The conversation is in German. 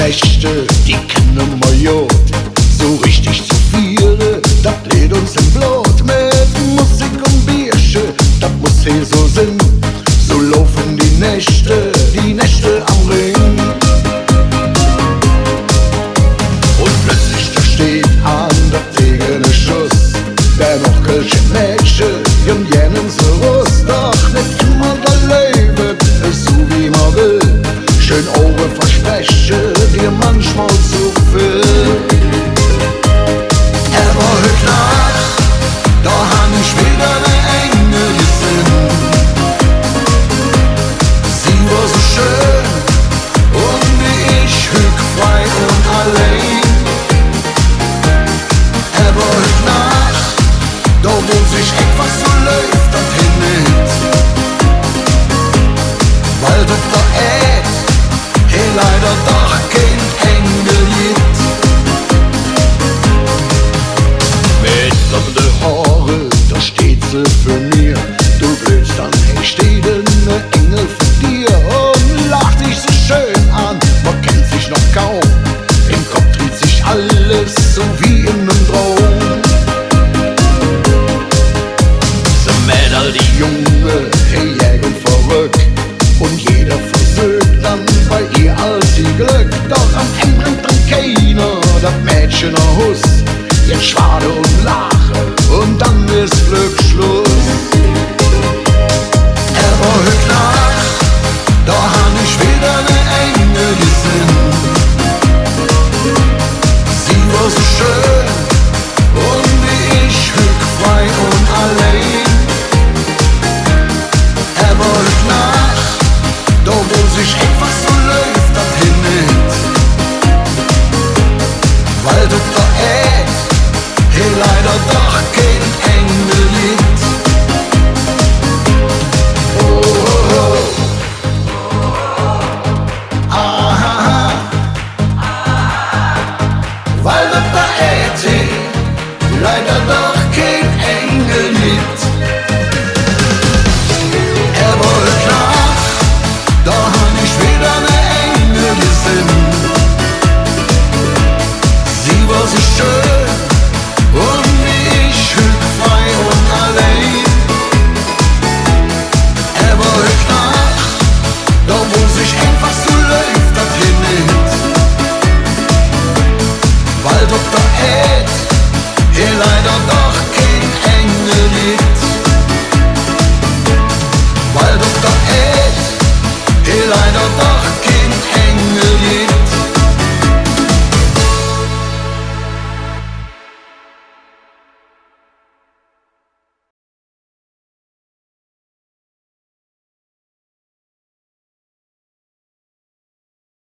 Nächte, die kennen wir jod. So richtig zu viele, das lädt uns im Blut. Mit Musik und Biersche, das muss hier so sein. So laufen die Nächte am Ring. Und plötzlich da steht an der tegene Schuss, der noch Kölsche Mädchen, jung jennen so Rust. Doch nicht immer der Leben ist so wie man will. Schön Augen verspreche dir manchmal zu viel. Aber heute Nacht, da han ich wieder ne Engel gesehen. Sie war so schön und wie ich frei und allein. Aber heute Nacht, da wo sich etwas so läuft und hinnimmt, weil das da leider doch kein Engel gibt. Mit blonde Haare, da steht sie für mir. Du blödst, dann steht ne Engel für dir und lacht dich so schön an. Man kennt sich noch kaum, im Kopf dreht sich alles so wie in nem Traum. So Mädel, die Junge, hey, jägen verrückt und jeder versögt dann bei ihr als ihr Glück. Doch am Ende bringt dann keiner das Mädchen ein Huss. Jetzt schwade und lache und dann ist Glück Schluss.